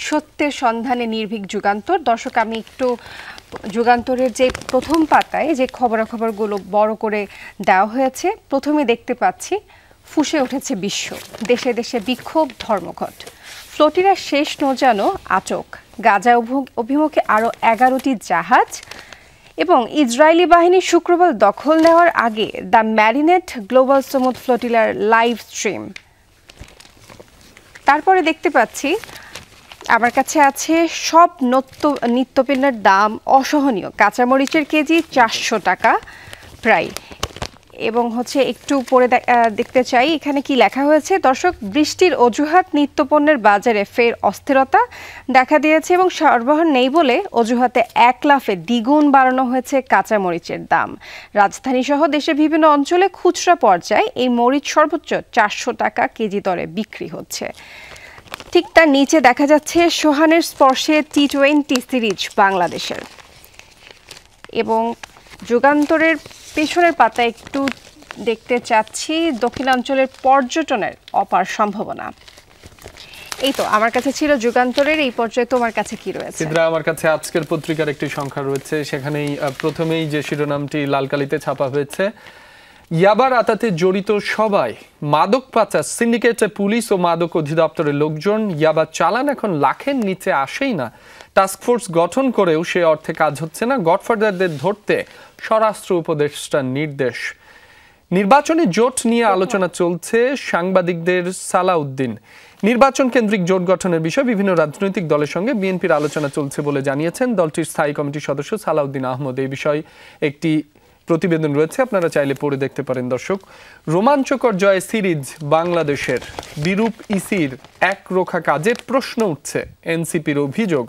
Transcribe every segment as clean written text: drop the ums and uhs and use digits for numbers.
সত্যের সন্ধানে নির্ভীক যুগান্তর। দর্শক, আমি একটু যুগান্তরের যে প্রথম পাতায় যে খবরাখবরগুলো বড় করে দেওয়া হয়েছে, প্রথমে দেখতে পাচ্ছি ফুঁসে উঠেছে বিশ্ব, দেশে দেশে বিক্ষোভ, ধর্মঘট। ফ্লোটিরার শেষ নৌযানও আটক, গাজা অভিমুখে আরও 11টি জাহাজ এবং ইসরায়েলি বাহিনী শুক্রবার দখল নেওয়ার আগে দ্য ম্যারিনেট গ্লোবাল সমুদ ফ্লোটিলার লাইভ স্ট্রিম। তারপরে দেখতে পাচ্ছি আমার কাছে আছে সব নিত্যপণ্যের দাম অসহনীয়, কাঁচামরিচের কেজি 400 টাকা প্রায়। এবং একটু পরে দেখতে চাই এখানে কি লেখা হয়েছে। দর্শক, বৃষ্টির অজুহাত নিত্যপণ্যের বাজারে ফের অস্থিরতা দেখা দিয়েছে এবং সরবরাহ নেই বলে অজুহাতে 1 লাফে দ্বিগুণ বাড়ানো হয়েছে কাঁচামরিচের দাম। রাজধানী সহ দেশের বিভিন্ন অঞ্চলে খুচরা পর্যায়ে এই মরিচ সর্বোচ্চ 400 টাকা কেজি দরে বিক্রি হচ্ছে। ঠিক তার নিচে দেখা যাচ্ছে সোহানের স্পর্শে টি-20 সিরিজ বাংলাদেশের। এবং যুগান্তরের পেছনের পাতায় একটু দেখতে চাচ্ছি দক্ষিণাঞ্চলের পর্যটনের অপার সম্ভাবনা। এই তো আমার কাছে ছিল যুগান্তরের। এই পর্যায়ে তোমার কাছে কি রয়েছে? সিদ্রা, আমার কাছে আজকের পত্রিকার একটি সংখ্যা রয়েছে, সেখানেই প্রথমেই যে শিরোনামটি লাল কালিতে ছাপা হয়েছে, ইয়াবার আতাতে জড়িত সবাই, মাদক পাচার সিন্ডিকেটে পুলিশ ও মাদক অধিদপ্তরের লোকজন, ইয়াবা চালান এখন লাখের নিচে আসেই না। টাস্কফোর্স গঠন করেও সে অর্থে কাজ হচ্ছে না, গডফাদারদের ধরতে স্বরাষ্ট্র উপদেষ্টার নির্দেশ। নির্বাচনী জোট নিয়ে আলোচনা চলছে, সাংবাদিকদের সালাউদ্দিন। নির্বাচন কেন্দ্রিক জোট গঠনের বিষয়ে বিভিন্ন রাজনৈতিক দলের সঙ্গে বিএনপির আলোচনা চলছে বলে জানিয়েছেন দলটির স্থায়ী কমিটির সদস্য সালাউদ্দিন আহমদ। এই বিষয়ে একটি প্রতিবেদন রয়েছে, আপনারা চাইলে পড়ে দেখতে পারেন। দর্শক, রোমাঞ্চকর জয় সিরিজ বাংলাদেশের, বিরূপ ইসির একরোখা কাজে প্রশ্ন উঠছে। এনসিপির অভিযোগ,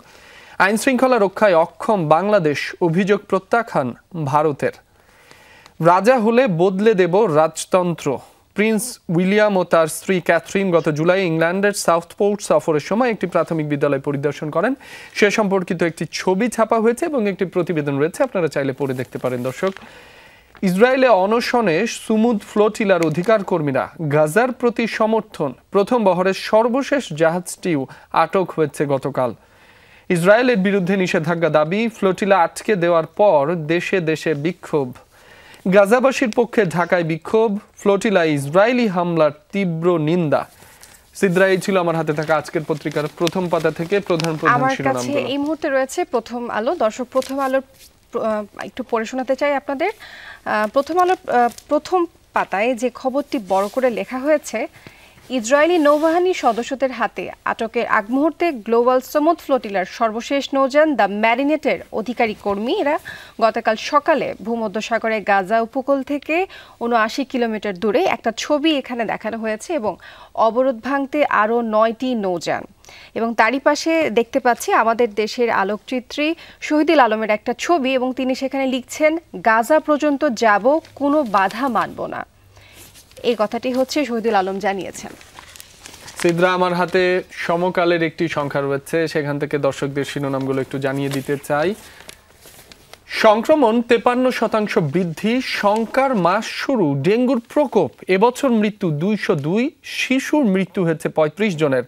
আইন শৃঙ্খলা রক্ষায় অক্ষম বাংলাদেশ, অভিযোগ প্রত্যাখ্যান ভারতের। রাজা হলে বদলে দেব রাজতন্ত্র। প্রিন্স উইলিয়াম ও তার স্ত্রী ক্যাথরিন গত জুলাই ইংল্যান্ডের সাউথপোর্ট সফরের সময় একটি প্রাথমিক বিদ্যালয় পরিদর্শন করেন। সে সম্পর্কিত একটি ছবি ছাপা হয়েছে এবং একটি প্রতিবেদন রয়েছে, আপনারা চাইলে পড়ে দেখতে পারেন। দর্শক, ইসরায়েলে অনশনে সুমুদ ফ্লোটিলার অধিকার কর্মীরা, গাজার প্রতি সমর্থন। প্রথম বহরের সর্বশেষ জাহাজটিও আটক হয়েছে গতকাল। ইসরায়েলের বিরুদ্ধে নিষেধাজ্ঞা দাবি, ফ্লোটিলা আটকে দেওয়ার পর দেশে দেশে বিক্ষোভ। গাজাবাসীর পক্ষে ঢাকায় বিক্ষোভ, ফ্লোটিলা ইসরায়েলি হামলার তীব্র নিন্দা। সিদ্রা, এই ছিল আমার হাতে থাকা আজকের পত্রিকার প্রথম পাতা থেকে প্রধান প্রধান শিরোনামগুলো। আমার কাছে এই মুহূর্তে রয়েছে প্রথম আলো। দর্শক, প্রথম আলোর একটু পড়ে শোনাতে চাই আপনাদের। প্রথম আলোর প্রথম পাতায় যে খবরটি বড় করে লেখা হয়েছে, ইসরায়েলি নৌবাহিনীর সদস্যদের হাতে আটকের আগ মুহূর্তে গ্লোবাল সমুদ ফ্লোটিলার সর্বশেষ নৌযান দ্য ম্যারিনেটের অধিকারী কর্মী। এরা গতকাল সকালে ভূমধ্যসাগরের গাজা উপকূল থেকে 79 কিলোমিটার দূরে একটা ছবি এখানে দেখানো হয়েছে এবং অবরোধ ভাঙতে আরও 9টি নৌযান। এবং তারই পাশে দেখতে পাচ্ছি আমাদের দেশের আলোকচিত্রী শহীদুল আলমের একটা ছবি এবং তিনি সেখানে লিখছেন, গাজা পর্যন্ত যাব, কোনো বাধা মানব না। এই কথাটি শহীদুল আলম জানিয়েছেন। সিদ্রা, আমার হাতে সমকালের একটি সংখ্যা রয়েছে, সেখান থেকে দর্শকদের শিরোনামগুলো একটু জানিয়ে দিতে চাই। সংক্রমণ 53% বৃদ্ধি, শঙ্কার মাস শুরু, ডেঙ্গুর প্রকোপ, এবছর মৃত্যু 202, শিশুর মৃত্যু হয়েছে 35 জনের।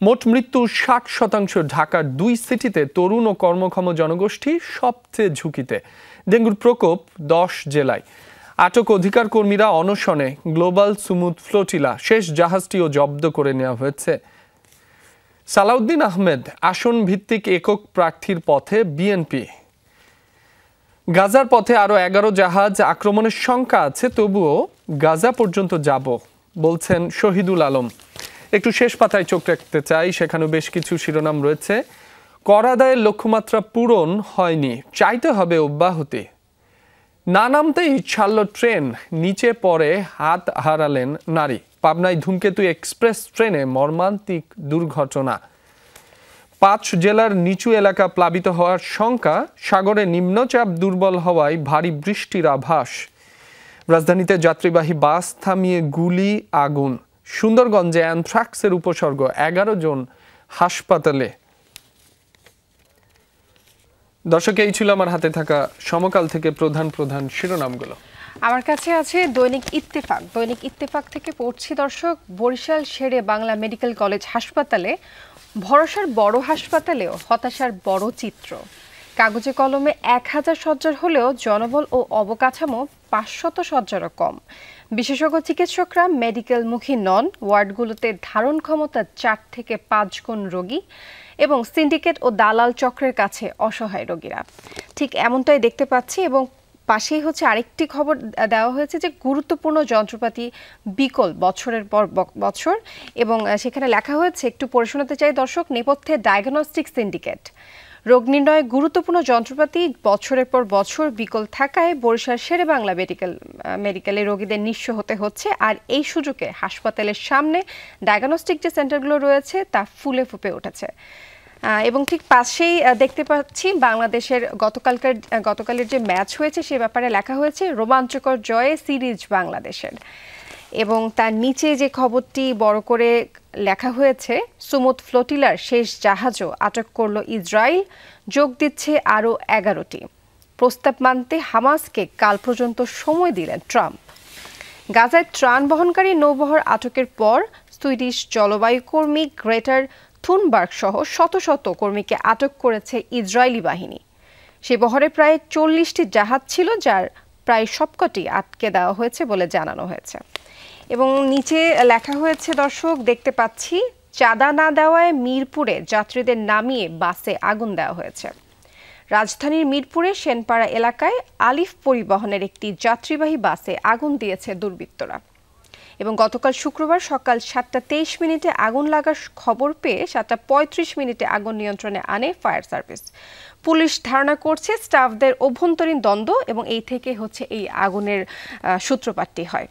মোট মৃত্যু 60%। ঢাকার 2 সিটিতে তরুণ ও কর্মক্ষম জনগোষ্ঠী সবচেয়ে ঝুঁকিতে। ডেঙ্গুর প্রকোপ 10 জেলায়। আটক অধিকার কর্মীরা অনশনে, গ্লোবাল সুমুদ ফ্লোটিলা শেষ জাহাজটিও জব্দ করে নেওয়া হয়েছে। সালাউদ্দিন আহমেদ, আসন ভিত্তিক একক প্রার্থীর পথে বিএনপি। গাজার পথে আরো 11 জাহাজ, আক্রমণের শঙ্কা আছে, তবুও গাজা পর্যন্ত যাব বলছেন শহীদুল আলম। একটু শেষ পাতায় চোখ রাখতে চাই, সেখানে বেশ কিছু শিরোনাম রয়েছে। কর আদায়ের লক্ষ্যমাত্রা পূরণ হয়নি, চাইতে হবে অব্যাহতি। না নামতেই ছাড়ল ট্রেন, নিচে পড়ে হাত হারালেন নারী। পাবনায় ধূমকেতু এক্সপ্রেস ট্রেনে মর্মান্তিক দুর্ঘটনা। 5 জেলার নিচু এলাকা প্লাবিত হওয়ার শঙ্কা, সাগরে নিম্নচাপ দুর্বল হওয়ায় ভারী বৃষ্টির আভাস। রাজধানীতে যাত্রীবাহী বাস থামিয়ে গুলি, আগুন। সুন্দরগঞ্জে অ্যানথ্রাক্সের উপসর্গ, 11 জন হাসপাতালে। দর্শক, এই ছিল আমার হাতে থাকা সমকাল থেকে প্রধান প্রধান শিরোনামগুলো। আমার কাছে আছে দৈনিক ইত্তেফাক। দৈনিক ইত্তেফাক থেকে পড়ছি দর্শক, বরিশাল শেরে বাংলা মেডিকেল কলেজ হাসপাতালে ভরসার বড় হাসপাতালেও হতাশার বড় চিত্র। কাগজে কলমে 1000 শয্যার হলেও জনবল ও অবকাঠামো 500 শয্যারও কম। বিশেষজ্ঞ চিকিৎসকরা মেডিকেলমুখী নন। ওয়ার্ডগুলোতে ধারণ ক্ষমতা 4 থেকে 5 গুণ রোগী এবং সিন্ডিকেট ও দালাল চক্রের কাছে অসহায় রোগীরা। ঠিক এমনটাই দেখতে পাচ্ছি। এবং পাশেই হচ্ছে আরেকটি খবর দেওয়া হয়েছে যে গুরুত্বপূর্ণ যন্ত্রপাতি বিকল বছরের পর বছর, এবং সেখানে লেখা হয়েছে, একটু পড়ে শোনাতে চাই দর্শক, নেপথ্যে ডায়াগনস্টিক সিন্ডিকেট। রোগ নির্ণয়ে গুরুত্বপূর্ণ যন্ত্রপাতি বছরের পর বছর বিকল থাকায় বরিশাল শেরে বাংলা মেডিকেলে রোগীদের নিঃস্ব হতে হচ্ছে। আর এই সুযোগে হাসপাতালের সামনে ডায়াগনস্টিক যে সেন্টারগুলো রয়েছে তা ফুলে ফুপে উঠেছে। এবং ঠিক পাশেই দেখতে পাচ্ছি বাংলাদেশের গতকালের যে ম্যাচ হয়েছে সে ব্যাপারে লেখা হয়েছে, রোমাঞ্চকর জয়ে সিরিজ বাংলাদেশের। এবং তার নিচে যে খবরটি বড় করে লেখা হয়েছে, সুমুদ ফ্লোটিলার শেষ জাহাজও আটক করল ইসরায়েল, যোগ দিচ্ছে আরও 11টি। প্রস্তাব মানতে হামাসকে কাল পর্যন্ত সময় দিলেন ট্রাম্প। গাজায় ত্রাণ বহনকারী নৌবহর আটকের পর সুইডিশ জলবায়ু কর্মী গ্রেটার থুনবার্গ সহ শত শত কর্মীকে আটক করেছে ইসরায়েলি বাহিনী। সে বহরে প্রায় 40টি জাহাজ ছিল, যার প্রায় সবকটি আটকে দেওয়া হয়েছে বলে জানানো হয়েছে। এবং নিচে লেখা হয়েছে দর্শক, দেখতে পাচ্ছি, চাঁদা না দেওয়ায় মিরপুরে যাত্রীদের নামিয়ে বাসে আগুন দেওয়া হয়েছে। রাজধানীর মিরপুরে সেনপাড়া এলাকায় আলিফ পরিবহনের একটি যাত্রীবাহী বাসে আগুন দিয়েছে দুর্বৃত্তরা। এবং গতকাল শুক্রবার সকাল 7:23 আগুন লাগার খবর পেয়ে 7:35 আগুন নিয়ন্ত্রণে আনে ফায়ার সার্ভিস। পুলিশ ধারণা করছে স্টাফদের অভ্যন্তরীণ দ্বন্দ্ব এবং এই থেকে হচ্ছে এই আগুনের সূত্রপাতটি হয়।